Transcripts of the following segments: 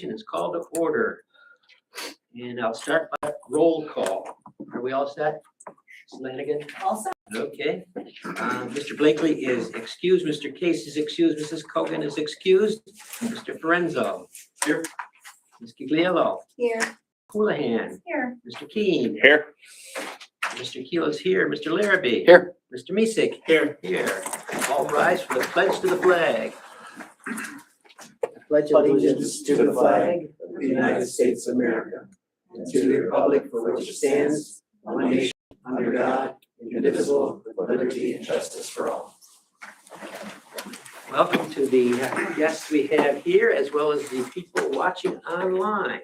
Is called to order. And I'll start by roll call. Are we all set? Flanagan? All set. Okay. Mr. Blakely is excused. Mr. Case is excused. Mrs. Cogan is excused. Mr. Forenzo. Here. Ms. Gigliello. Here. Houlihan. Here. Mr. Keen. Here. Mr. Keel is here. Mr. Larrabee. Here. Mr. Misick. Here. Here. All rise for the pledge to the flag. Pledge allegiance to the flag of the United States of America, and to the republic for which it stands, one nation, under God, indivisible, with liberty and justice for all. Welcome to the guests we have here, as well as the people watching online.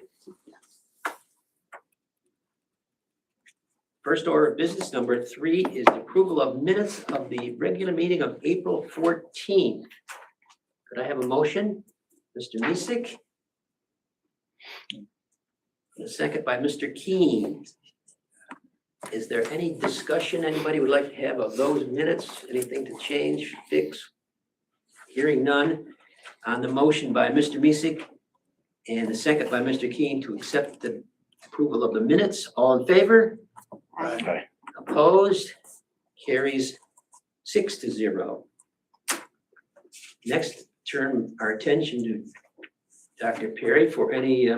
First order of business, number 3, is the approval of minutes of the regular meeting of April 14th. Could I have a motion? Mr. Misick? And a second by Mr. Keen. Is there any discussion anybody would like to have of those minutes? Anything to change, fix? Hearing none. On the motion by Mr. Misick and the second by Mr. Keen to accept the approval of the minutes, all in favor? Aye. Opposed? Carries 6-0. Next, turn our attention to Dr. Perry for any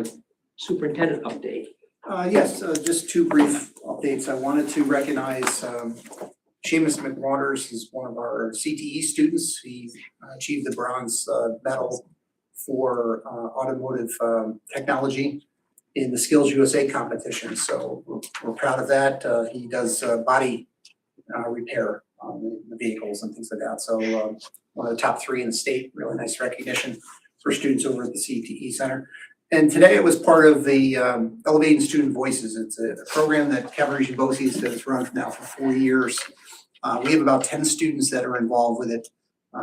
superintendent update. Yes, just two brief updates. I wanted to recognize Seamus McWaters is one of our CTE students. He achieved the bronze medal for automotive technology in the Skills USA competition. So we're proud of that. He does body repair on the vehicles and things like that. So one of the top 3 in the state, really nice recognition for students over at the CTE Center. And today it was part of the Elevating Student Voices. It's a program that Cavalry Bossi's has run now for 4 years. We have about 10 students that are involved with it.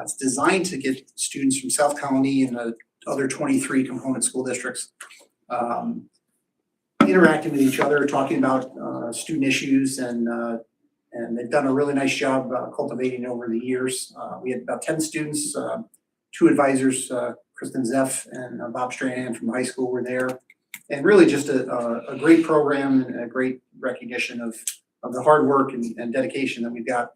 It's designed to get students from South Colony and the other 23 component school districts interacting with each other, talking about student issues, and they've done a really nice job cultivating over the years. We had about 10 students, 2 advisors, Kristen Zeff and Bob Stranahan from high school were there. And really just a great program and a great recognition of the hard work and dedication that we've got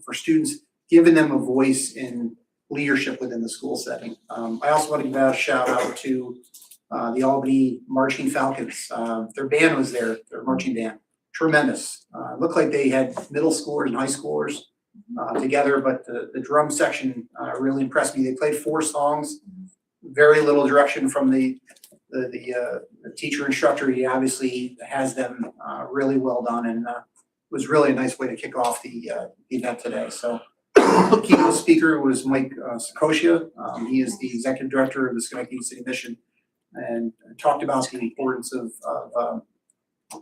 for students, giving them a voice in leadership within the school setting. I also want to give a shout out to the Albany Marching Falcons. Their band was there, their marching band. Tremendous. Looked like they had middle schoolers and high schoolers together, but the drum section really impressed me. They played 4 songs, very little direction from the teacher instructor. He obviously has them really well done, and it was really a nice way to kick off the event today. So keynote speaker was Mike Sakosia. He is the executive director of the Schenectady City Mission, and talked about the importance of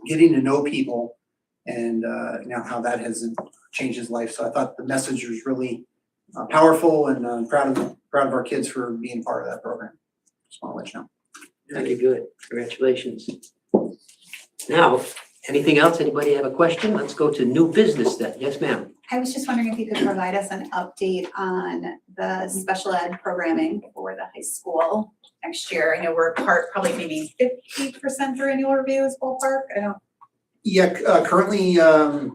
getting to know people and how that has changed his life. So I thought the message was really powerful, and proud of our kids for being part of that program. Just want to let you know. Very good. Congratulations. Now, anything else? Anybody have a question? Let's go to new business then. Yes, ma'am. I was just wondering if you could provide us an update on the special ed programming for the high school next year. I know we're probably maybe 50% for annual reviews, ballpark. I don't. Yeah, currently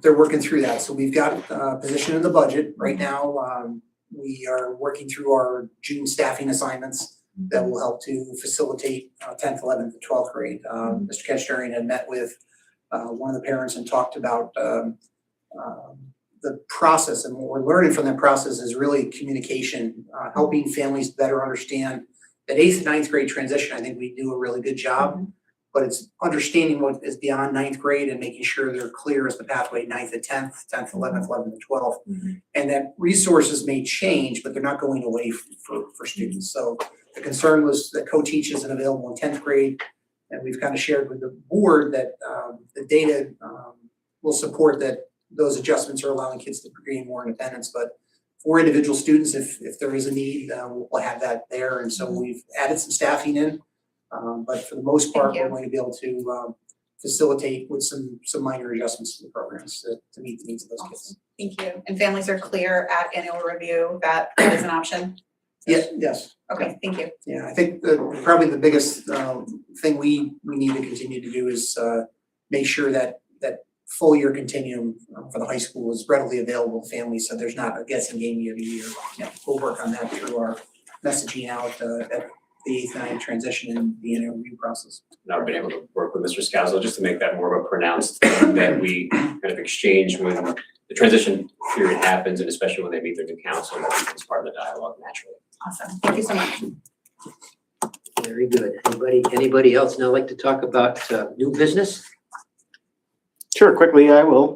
they're working through that. So we've got a position in the budget right now. We are working through our June staffing assignments that will help to facilitate 10th, 11th, and 12th grade. Mr. Ketcharian had met with one of the parents and talked about the process, and what we're learning from that process is really communication, helping families better understand that 8th and 9th grade transition. I think we do a really good job, but it's understanding what is beyond 9th grade and making sure they're clear as the pathway 9th to 10th, 10th, 11th, 11th to 12th. And that resources may change, but they're not going away for students. So the concern was that co-teach isn't available in 10th grade. And we've kind of shared with the board that the data will support that those adjustments are allowing kids to gain more independence. But for individual students, if there is a need, we'll have that there. And so we've added some staffing in. But for the most part, we're going to be able to facilitate with some minor adjustments to the programs to meet the needs of those kids. Thank you. And families are clear at annual review that is an option? Yes. Okay, thank you. Yeah, I think probably the biggest thing we need to continue to do is make sure that full year continuum for the high school is readily available to families, so there's not a guessing game year to year. Yeah, we'll work on that through our messaging out at the 8th and 9th transition and the interview process. And I've been able to work with Mr. Scalzo just to make that more of a pronounced thing that we kind of exchange when the transition period happens, and especially when they meet their new council, that becomes part of the dialogue naturally. Awesome. Thank you so much. Very good. Anybody else now like to talk about new business? Sure, quickly, I will.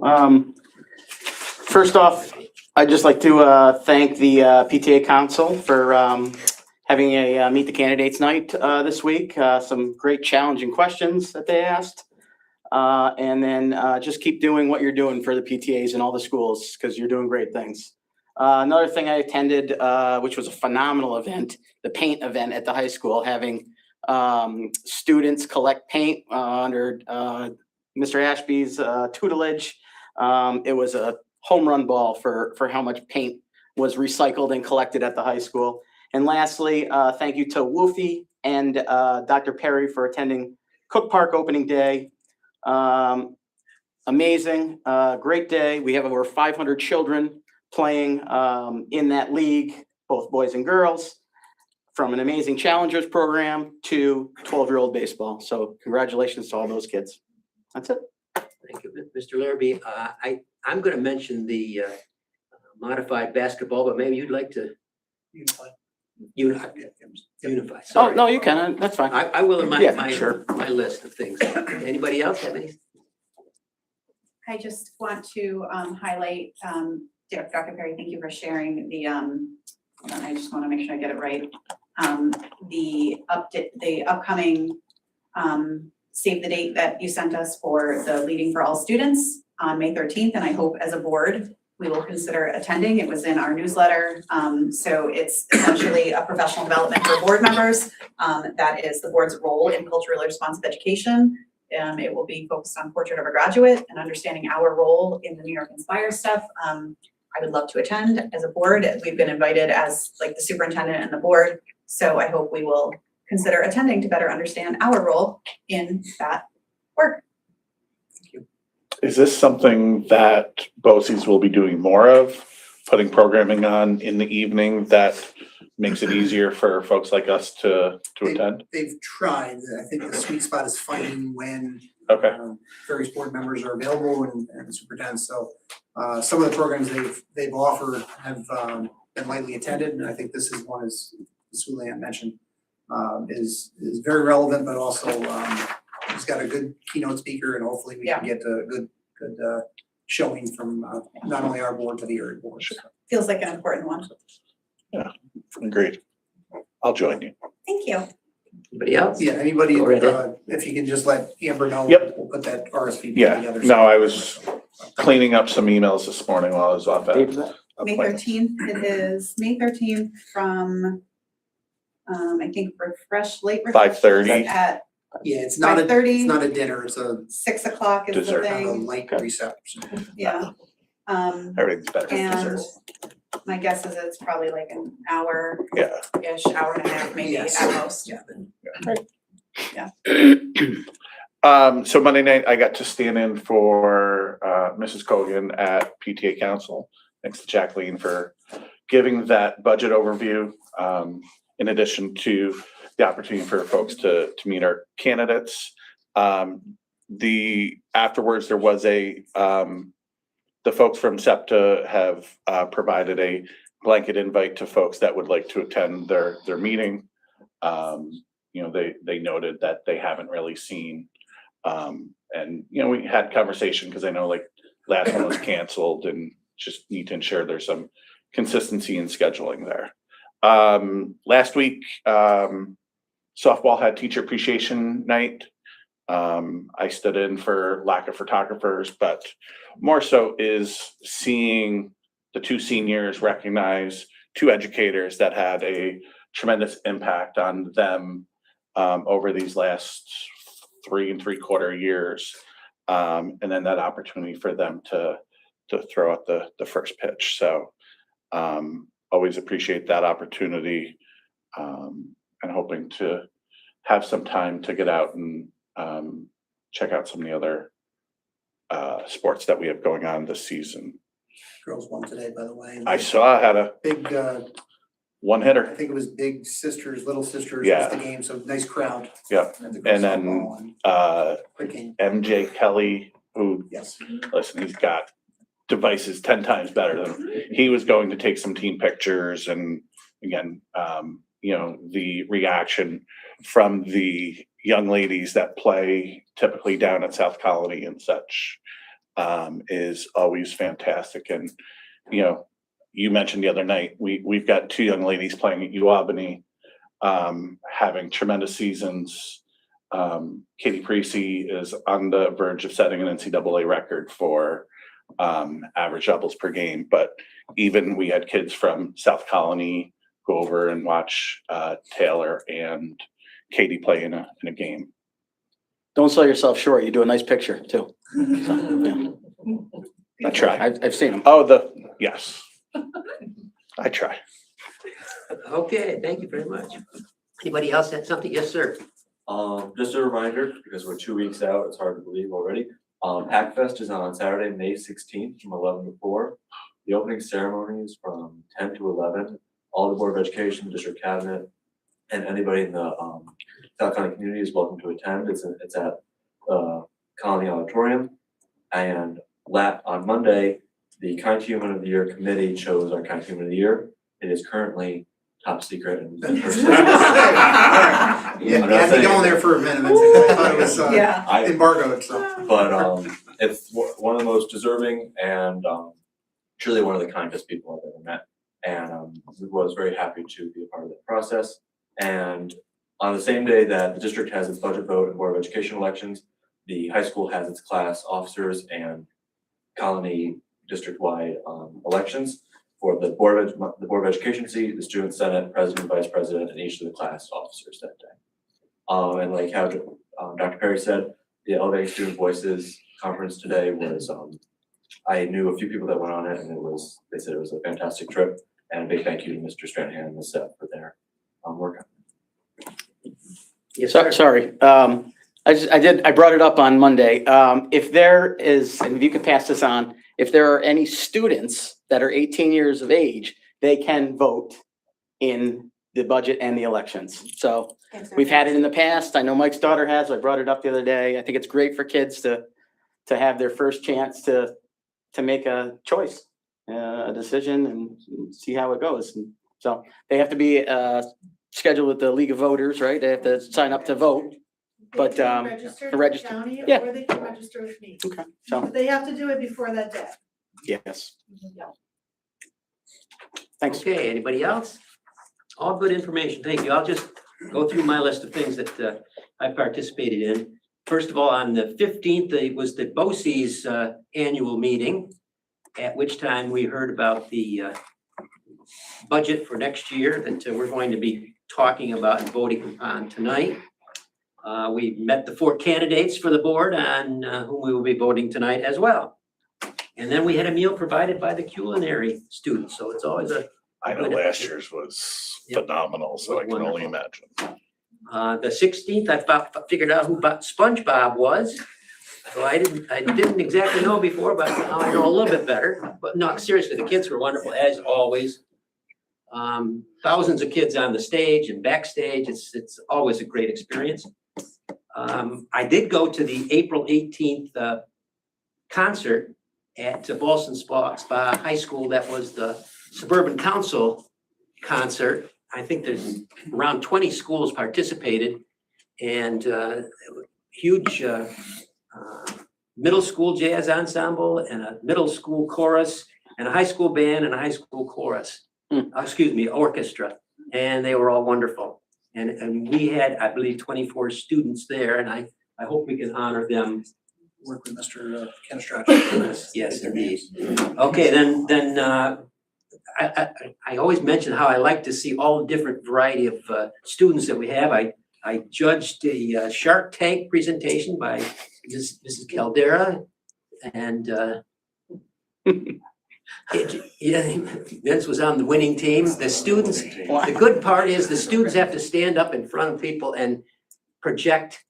First off, I'd just like to thank the PTA Council for having a Meet the Candidates night this week. Some great challenging questions that they asked. And then just keep doing what you're doing for the PTAs in all the schools, because you're doing great things. Another thing I attended, which was a phenomenal event, the paint event at the high school, having students collect paint under Mr. Ashby's tutelage. It was a home run ball for how much paint was recycled and collected at the high school. And lastly, thank you to Wolfie and Dr. Perry for attending Cook Park opening day. Amazing, great day. We have over 500 children playing in that league, both boys and girls, from an amazing challengers program to 12-year-old baseball. So congratulations to all those kids. That's it. Thank you, Mr. Larrabee. I'm going to mention the modified basketball, but maybe you'd like to unify. Oh, Sorry. no, you can. That's fine. I will in Yeah, sure. my list of things. Anybody else have any? I just want to highlight, Dr. Perry, thank you for sharing the, hold on, I just want to make sure I get it right. The upcoming save the date that you sent us for the Leading for All Students on May 13th, and I hope as a board we will consider attending. It was in our newsletter. So it's essentially a professional development for board members. That is the board's role in culturally responsive education. It will be focused on Portrait of a Graduate and understanding our role in the New York Inspire stuff. I would love to attend as a board. We've been invited as like the superintendent and the board. So I hope we will consider attending to better understand our role in that work. Is this something that BOCES will be doing more of, putting programming on in the evening that makes it easier for folks like us to attend? They've tried. I think the sweet spot is finding when Okay, various board members are available and the superintendent. So some of the programs they've offered have been lightly attended, and I think this is one, as Sulean mentioned, is very relevant, but also he's got a good keynote speaker, and hopefully we can get a good showing from not only our board but the area board. Feels like an important one. agreed. I'll join you. Thank you. Anybody else? Yeah, anybody, Go right ahead. if you can just let Amber know. Yep. We'll put that RSVP Yeah, together. no, I was cleaning up some emails this morning while I was off at May 13th, it is May 13th from, I think late refresh. 5:30. At Yeah, it's not a 5:30. dinner, it's a 6 o'clock is the Dessert. thing, light reception. yeah. Everything's better for And dessert. my guess is it's probably like an hour-ish, Yeah. hour and a half maybe Yes. at most. Yeah. So Monday night, I got to stand in for Mrs. Cogan at PTA Council. Thanks to Jacqueline for giving that budget overview. In addition to the opportunity for folks to meet our candidates. Afterwards, there was the folks from SEPTA have provided a blanket invite to folks that would like to attend their meeting. They noted that they haven't really seen, and we had conversation because I know like last one was canceled and just need to ensure there's some consistency in scheduling there. Last week, softball had teacher appreciation night. I stood in for lack of photographers, but more so is seeing the two seniors recognize two educators that had a tremendous impact on them over these last 3 3/4 years. And then that opportunity for them to throw out the first pitch. So always appreciate that opportunity And hoping to have some time to get out and check out some of the other sports that we have going on this season. Girls won today, by the way. I saw I had a Big, one I hitter. think it was Big Sisters, Little Sisters Yeah. was the game, so nice crowd. Yeah. At the girls' And then softball quick game, MJ Kelly, who, yes. listen, he's got devices 10 times better than he was going to take some team pictures. And again, the reaction from the young ladies that play typically down at South Colony and such is always fantastic. And, you mentioned the other night, we've got two young ladies playing at UAlbany, having tremendous seasons. Katie Precy is on the verge of setting an NCAA record for average doubles per game. But even we had kids from South Colony go over and watch Taylor and Katie play in a game. Don't sell yourself short. You do a nice picture too. So, yeah. I try. I've seen them. Oh, yes. I try. Okay, thank you very much. Anybody else had something? Yes, sir. Just a reminder, because we're 2 weeks out, it's hard to believe already. Hackfest is on Saturday, May 16th from 11 to 4. The opening ceremony is from 10 to 11. All the Board of Education, District Cabinet, and anybody in the South County community is welcome to attend. It's at Colony Auditorium. And on Monday, the Kind Human of the Year committee chose our Kind Human of the Year. It is currently top secret. And Yeah, you had to go in there for a minute. I thought it was Yeah. embargoed, so. But it's one of the most deserving and truly one of the kindest people I've ever met. And was very happy to be a part of that process. And on the same day that the district has its budget vote and Board of Education elections, the high school has its class officers and colony district-wide elections for the Board of Education seat, the Student Senate, President, Vice President, and each of the class officers that day. And like how Dr. Perry said, the Elevating Student Voices conference today was, I knew a few people that went on it, and they said it was a fantastic trip. And a big thank you to Mr. Stranahan and the staff for their work. Yes, sir. Sorry. I brought it up on Monday. If there is, and if you could pass this on, if there are any students that are 18 years of age, they can vote in the budget and the elections. So we've had it in the past. I know Mike's daughter has. I brought it up the other day. I think it's great for kids to have their first chance to make a choice, a decision, and see how it goes. And so they have to be scheduled with the League of Voters, right? They have to sign up to vote. But, They can register to register- the county, yeah. or they can register with me. Okay. So But they have to do it before that day. yes, Yeah. thanks. Okay, anybody else? All good information, thank you. I'll just go through my list of things that I participated in. First of all, on the 15th, it was the BOCES annual meeting, at which time we heard about the budget for next year that we're going to be talking about and voting on tonight. We met the 4 candidates for the board on whom we will be voting tonight as well. And then we had a meal provided by the culinary students, so it's always a I know last year's was Yep. phenomenal, so I can only Wonderful. imagine. The 16th, I figured out who SpongeBob was. So I didn't exactly know before, but now I know a little bit better. But no, seriously, the kids were wonderful as always. Thousands of kids on the stage and backstage. It's always a great experience. I did go to the April 18th concert at Ballston Spa High School. That was the Suburban Council concert. I think there's around 20 schools participated, and huge middle school jazz ensemble and a middle school chorus and a high school band and a high school chorus. Orchestra. And they were all wonderful. And we had, I believe, 24 students there, and I hope we can honor them. Work with Mr. Canestracci. Yes, indeed. Okay, then I always mention how I like to see all the different variety of students that we have. I judged a Shark Tank presentation by Mrs. Caldera, and Vince was on the winning team. The students, the good part is the students have to stand up in front of people and project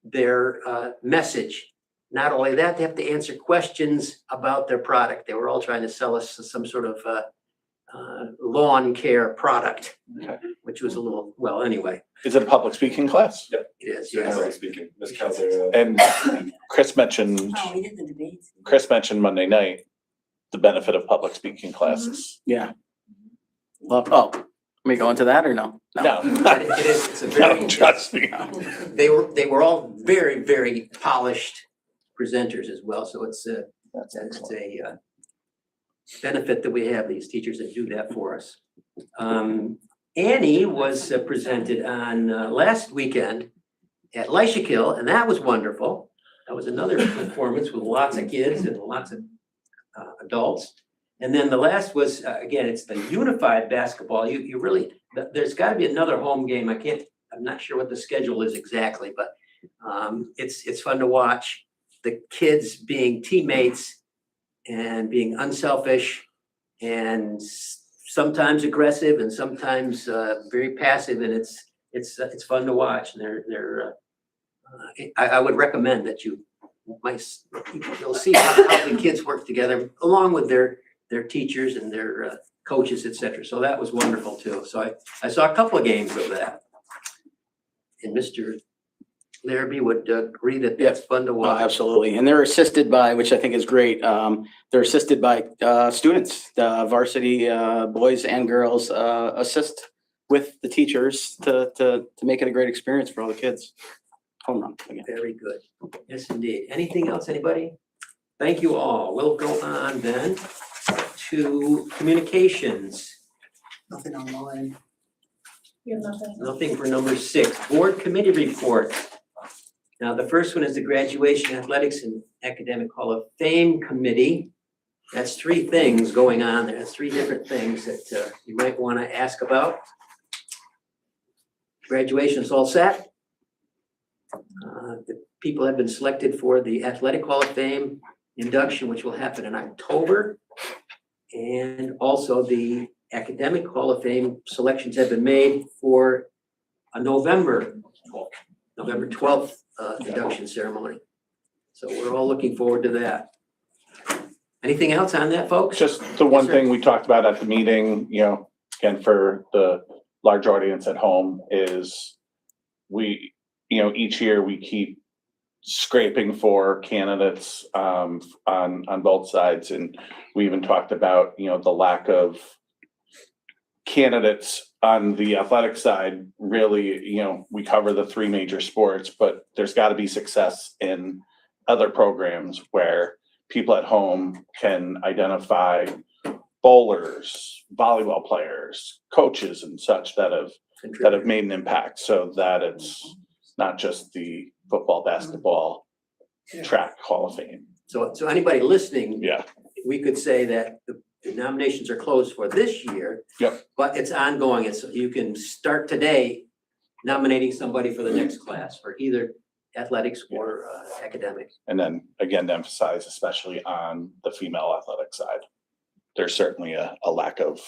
their message. Not only that, they have to answer questions about their product. They were all trying to sell us some sort of lawn care product, Okay. which was a little, well, anyway, Is it a public speaking class? it is, Generally yes. speaking, Ms. Calzera. And Chris mentioned, Oh, we did the debates. Chris mentioned Monday night, the benefit of public speaking classes. Yeah. Well, oh, can we go into that or no? No, But it is, it's a no, very, trust me. they were all very, very polished presenters as well, so it's a benefit that we have these teachers that do that for us. Annie was presented on last weekend at Leishakil, and that was wonderful. That was another performance with lots of kids and lots of adults. And then the last was, again, it's the unified basketball. You really, there's gotta be another home game. I'm not sure what the schedule is exactly, but it's fun to watch the kids being teammates and being unselfish and sometimes aggressive and sometimes very passive, and it's fun to watch. And I would recommend that you'll see how the kids work together along with their teachers and their coaches, et cetera. So that was wonderful too. So I saw a couple of games of that. And Mr. Larrabee would agree that that's fun to Oh, watch. absolutely. And they're assisted by, which I think is great, they're assisted by students, the varsity boys and girls assist with the teachers to make it a great experience for all the kids. Home run again. Very good. Yes, indeed. Anything else, anybody? Thank you all. We'll go on then to communications. Nothing online. You have nothing? Nothing for number 6. Board committee report. Now, the first one is the Graduation Athletics and Academic Hall of Fame Committee. That's 3 things going on there. That's 3 different things that you might want to ask about. Graduation is all set. The people have been selected for the Athletic Hall of Fame induction, which will happen in October. And also the Academic Hall of Fame selections have been made for a November 12th induction ceremony. So we're all looking forward to that. Anything else on that, folks? Just the one Yes, sir. thing we talked about at the meeting, again, for the large audience at home is each year we keep scraping for candidates on both sides. And we even talked about, the lack of candidates on the athletic side. Really, we cover the 3 major sports, but there's got to be success in other programs where people at home can identify bowlers, volleyball players, coaches and such that have made an impact, so that it's not just the football, basketball, track Hall of Fame. So anybody listening, Yeah, we could say that the nominations are closed for this year. Yep. But it's ongoing. You can start today nominating somebody for the next class for either athletics or academics. and then again, to emphasize, especially on the female athletic side, there's certainly a lack of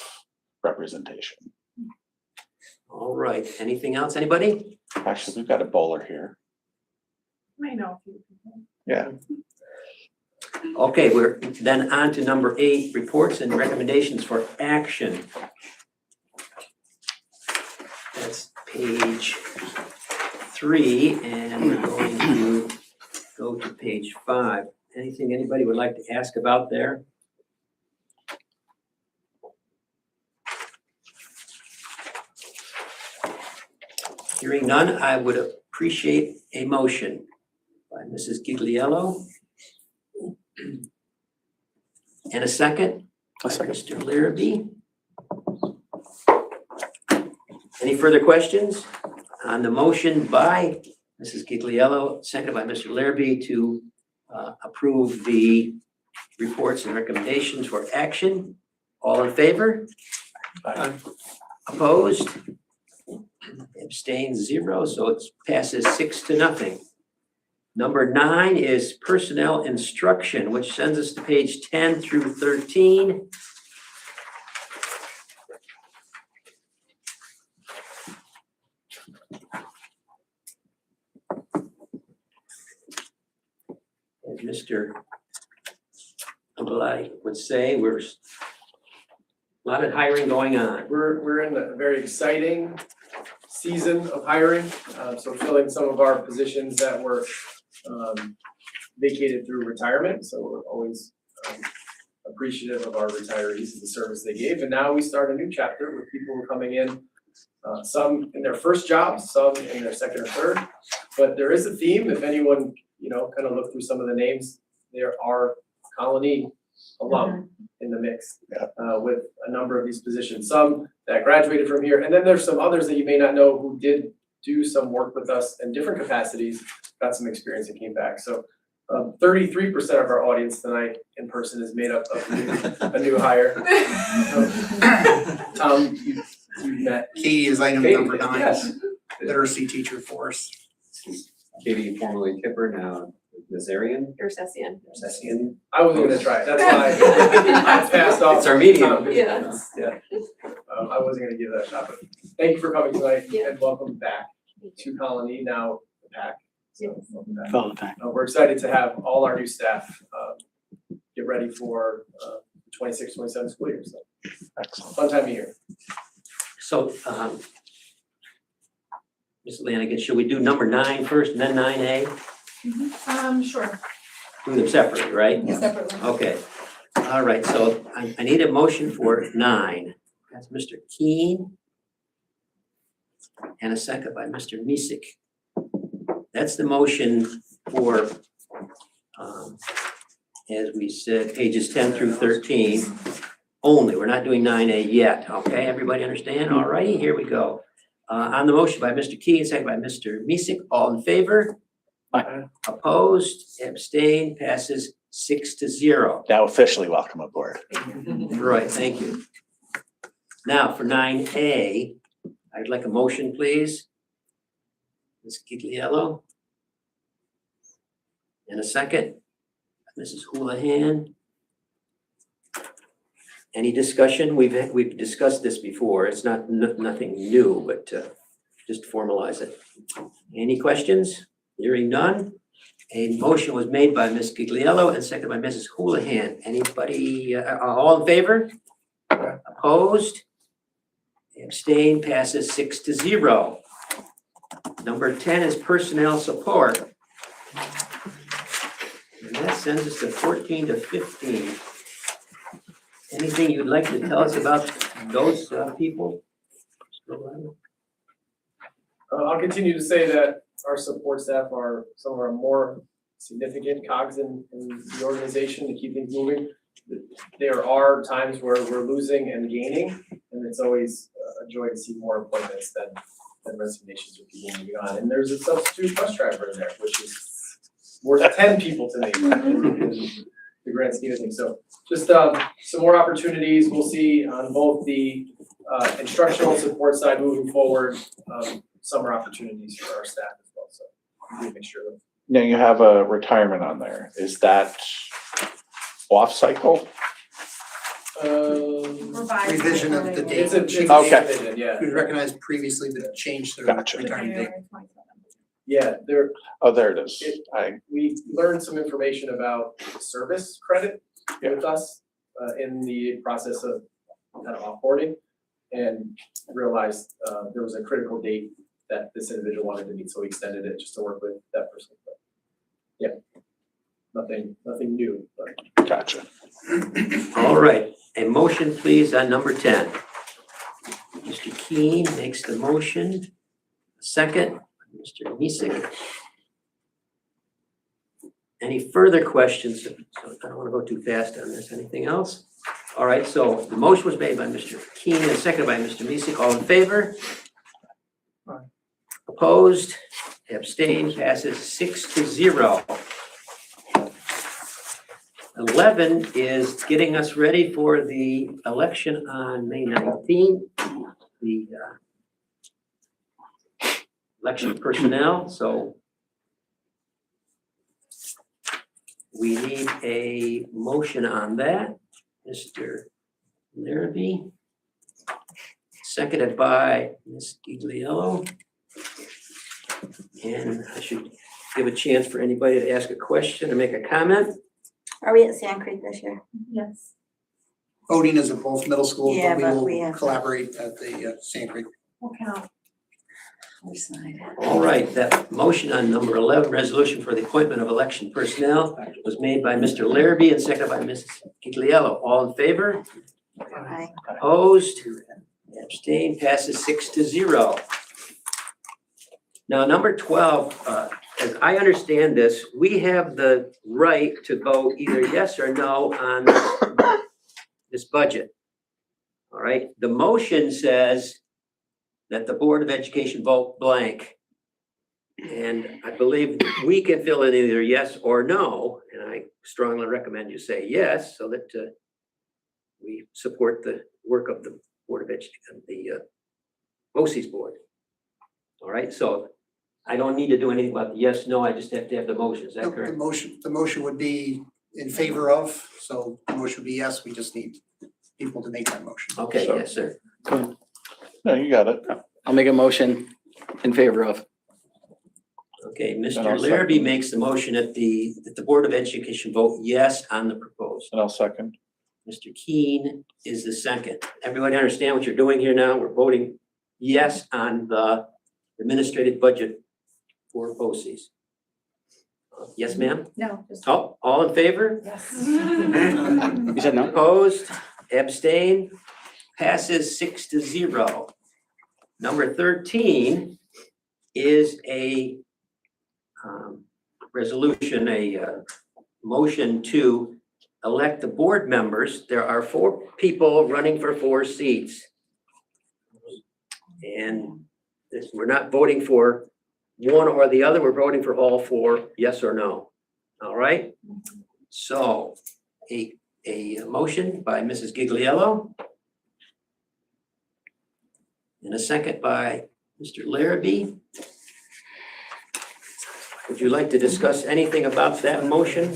representation. All right. Anything else, anybody? Actually, we've got a bowler here. I know a few people. Yeah. Okay, we're then on to number 8, reports and recommendations for action. That's page 3, and we're going to go to page 5. Anything anybody would like to ask about there? Hearing none, I would appreciate a motion by Mrs. Gigliello. And a second? A second. Mr. Larrabee. Any further questions on the motion by Mrs. Gigliello, seconded by Mr. Larrabee to approve the reports and recommendations for action? All in favor? Aye. Opposed? Abstained 0, so it passes 6-0. Number 9 is personnel instruction, which sends us to page 10 through 13. As Mr. Abelai would say, a lot of hiring going on. We're in a very exciting season of hiring, so filling some of our positions that were vacated through retirement, so we're always appreciative of our retirees and the service they gave. And now we start a new chapter with people who are coming in, some in their first job, some in their second or third. But there is a theme, if anyone, kind of look through some of the names, there are Colony alum in the mix with a number of these positions, some that graduated from here. And then there's some others that you may not know who did do some work with us in different capacities, got some experience and came back. So 33% of our audience tonight in person is made up of a new hire. Tom, you met. Katie is item Katie, number 9, yes. literacy teacher for us. Katie, formerly Kipper, now Nazarian, Sessian. Sessian. I wasn't gonna try it, that's why I passed off. It's our medium. Tom. Yeah. Yeah. I wasn't gonna give that a shot, but thank you for coming tonight Yeah. and welcome back to Colony, now the PAC. So welcome back. All the time. We're excited to have all our new staff get ready for the 26-27 school year, so Excellent. fun time of year. So, Ms. Lanigan, should we do number 9 first and then 9A? Sure. Do them separately, right? Separately. Okay. All right, so I need a motion for 9. That's Mr. Keen. And a second by Mr. Misick. That's the motion for, as we said, pages 10 through 13 only. We're not doing 9A yet, okay? Everybody understand? All righty, here we go. On the motion by Mr. Keen, second by Mr. Misick, all in favor? Aye. Opposed, abstained, passes 6-0. Now officially welcome aboard. Right, thank you. Now for 9A, I'd like a motion, please. Ms. Gigliello. And a second, Mrs. Houlihan. Any discussion? We've discussed this before. It's nothing new, but just to formalize it. Any questions? Hearing none. A motion was made by Ms. Gigliello and seconded by Mrs. Houlihan. Anybody, all in favor? Opposed? Abstained, passes 6-0. Number 10 is personnel support. And that sends us to 14 to 15. Anything you'd like to tell us about those people? I'll continue to say that our support staff are some of our more significant cogs in the organization to keep things moving. There are times where we're losing and gaining, and it's always a joy to see more appointments than resignations or people moving on. And there's a substitute bus driver in there, which is worth 10 people to me in the grand scheme of things. So just some more opportunities we'll see on both the instructional support side moving forward, summer opportunities for our staff as well. So we make sure that. Now you have a retirement on there. Is that off cycle? Revision of the date. It's a Okay. revision, yeah. We recognized previously that it changed their Gotcha. retirement date. Yeah, Oh, there it is. we learned some information about service credit with us in the process of kind of offboarding, and realized there was a critical date that this individual wanted to meet, so we extended it just to work with that person. But yeah, nothing new, but Gotcha. All right, a motion please on number 10. Mr. Keen makes the motion. Second, Mr. Misick. Any further questions? So I don't want to go too fast on this. Anything else? All right, so the motion was made by Mr. Keen and seconded by Mr. Misick. All in favor? Opposed? Abstained? Passes 6-0. 11 is getting us ready for the election on May 19th. The election personnel, so we need a motion on that. Mr. Larrabee. Seconded by Ms. Gigliello. And I should give a chance for anybody to ask a question or make a comment. Are we at Sand Creek this year? Yes. Voting is at both middle schools, Yeah, but but we we will have- collaborate at the Sand Creek. We'll count. Other side. All right, that motion on number 11, resolution for the appointment of election personnel was made by Mr. Larrabee and seconded by Mrs. Gigliello. All in favor? Aye. Opposed? Abstained, passes 6-0. Now, number 12, as I understand this, we have the right to vote either yes or no on this budget. All right, the motion says that the Board of Education vote blank. And I believe we can fill in either yes or no, and I strongly recommend you say yes, so that we support the work of the Board of Education, the BOCES board. All right, so I don't need to do anything about the yes, no, I just have to have the motion, is that The correct? motion would be in favor of, so the motion would be yes, we just need people to make that motion. Okay, So- yes, sir. No, you got it. I'll make a motion in favor of. Okay, And Mr. I'll Larrabee second. makes the motion that the Board of Education vote yes on the proposed. And I'll second. Mr. Keen is the second. Everybody understand what you're doing here now? We're voting yes on the administrative budget for BOCES. Yes, ma'am? No, just. Oh, all in favor? Yes. You said no? Opposed, abstained, passes 6-0. Number 13 is a resolution, a motion to elect the board members. There are 4 people running for 4 seats. And this, we're not voting for one or the other, we're voting for all 4, yes or no. All right? So, a motion by Mrs. Gigliello. And a second by Mr. Larrabee. Would you like to discuss anything about that motion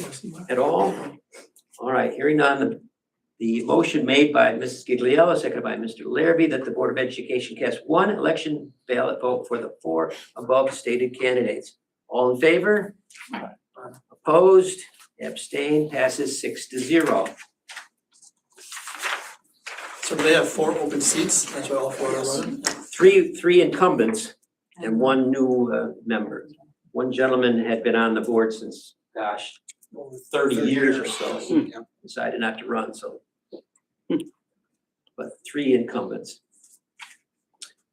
at all? All right, hearing none, the motion made by Mrs. Gigliello, seconded by Mr. Larrabee, that the Board of Education cast 1 election ballot vote for the 4 above stated candidates. All in favor? Opposed? Abstained? Passes 6-0. So they have 4 open seats, that's why all 4 are running? 3 incumbents and 1 new member. One gentleman had been on the board since, gosh, 30 years or so. He decided not to run, so. But 3 incumbents.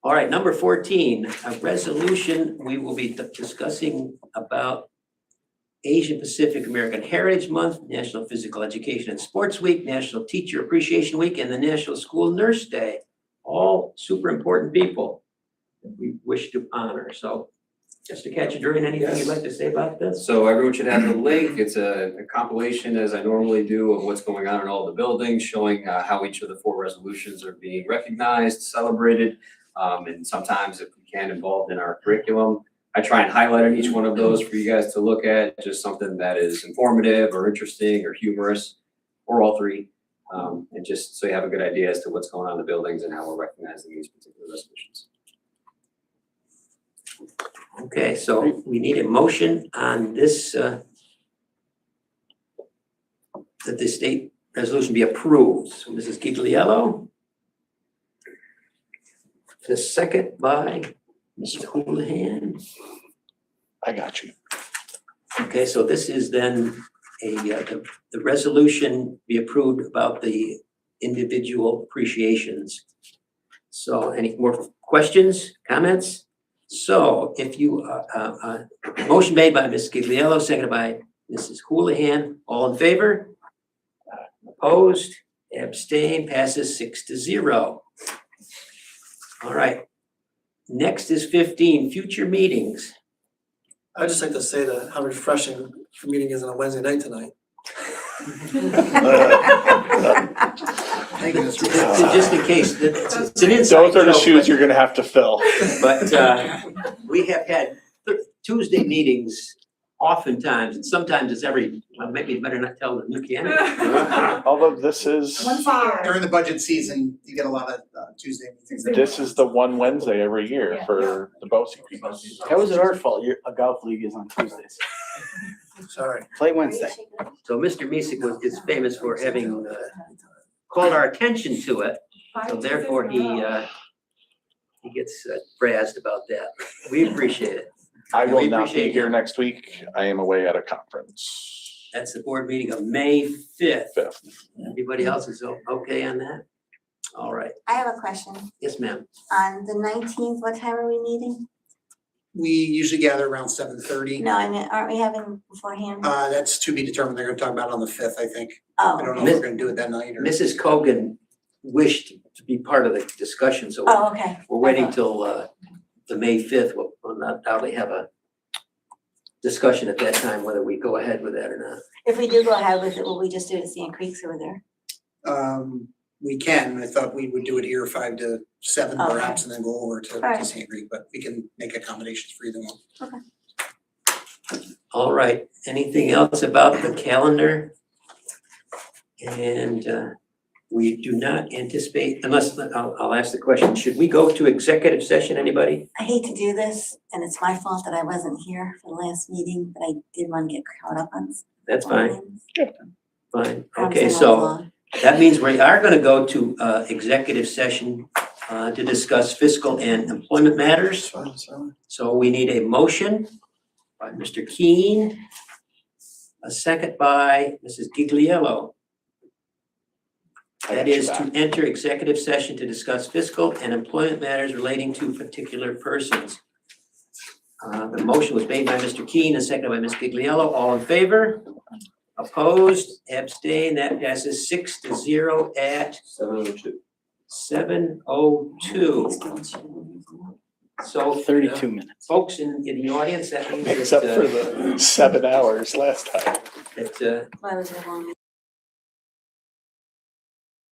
All right, number 14, a resolution, we will be discussing about Asian Pacific American Heritage Month, National Physical Education and Sports Week, National Teacher Appreciation Week, and the National School Nurse Day. All super important people that we wish to honor. So, Mr. Cacciadurian, anything you'd like to say about this? So everyone should have the link. It's a compilation, as I normally do, of what's going on in all the buildings, showing how each of the 4 resolutions are being recognized, celebrated, and sometimes, if we can, involved in our curriculum. I try and highlight each one of those for you guys to look at, just something that is informative or interesting or humorous, or all 3. And just so you have a good idea as to what's going on in the buildings and how we're recognizing these particular resolutions. Okay, so we need a motion on this, that the state resolution be approved. So Mrs. Gigliello. The second by Mr. Houlihan. I got you. Okay, so this is then the resolution be approved about the individual appreciations. So any more questions, comments? So if you, motion made by Ms. Gigliello, seconded by Mrs. Houlihan, all in favor? Opposed, abstained, passes 6-0. All right. Next is 15, future meetings. I'd just like to say that how refreshing the meeting is on a Wednesday night tonight. Thank you, Mr. Just in case, it's an inside Those are the joke, shoes you're gonna have to fill. But we have had Tuesday meetings oftentimes, and sometimes it's well, maybe you better not tell them you can. Although this is, During the budget season, you get a lot of Tuesday meetings. this is the one Wednesday every year for the BOSI people. That wasn't our fault. A golf league is on Tuesdays. Sorry. Play Wednesday. So Mr. Misick is famous for having called our attention to it, so therefore he gets frazzed about that. We appreciate it. I will We not appreciate be here him. next week. I am away at a conference. That's the board meeting of May 5th. 5th. Everybody else is okay on that? All right. I have a question. Yes, ma'am. On the 19th, what time are we meeting? We usually gather around 7:30. No, I mean, aren't we having beforehand? That's to be determined. They're gonna talk about it on the 5th, I think. I don't know Oh, if we're gonna do it that night or. Mrs. Cogan wished to be part of the discussion, so oh, okay. we're waiting till the May 5th. We'll undoubtedly have a discussion at that time whether we go ahead with that or not. If we do go ahead with it, will we just do it at Sand Creeks over there? We can. I thought we would do it here 5 to 7 Okay. perhaps and then go over to Alright. St. Creek, but we can make accommodations for either one. All right, anything else about the calendar? And we do not anticipate, unless, I'll ask the question, should we go to executive session, anybody? I hate to do this, and it's my fault that I wasn't here for the last meeting, but I did want to get caught up on. That's fine, fine. Okay, Promising so along. that means we are gonna go to executive session to discuss fiscal and employment matters. So we need a motion by Mr. Keen, a second by Mrs. Gigliello. That is to enter executive session to discuss fiscal and employment matters relating to particular persons. The motion was made by Mr. Keen and seconded by Ms. Gigliello. All in favor? Opposed? Abstained? That passes 6-0 at 7:02. So 32 minutes. folks in the audience, that means Except for that, the 7 hours last time. that Why was it long?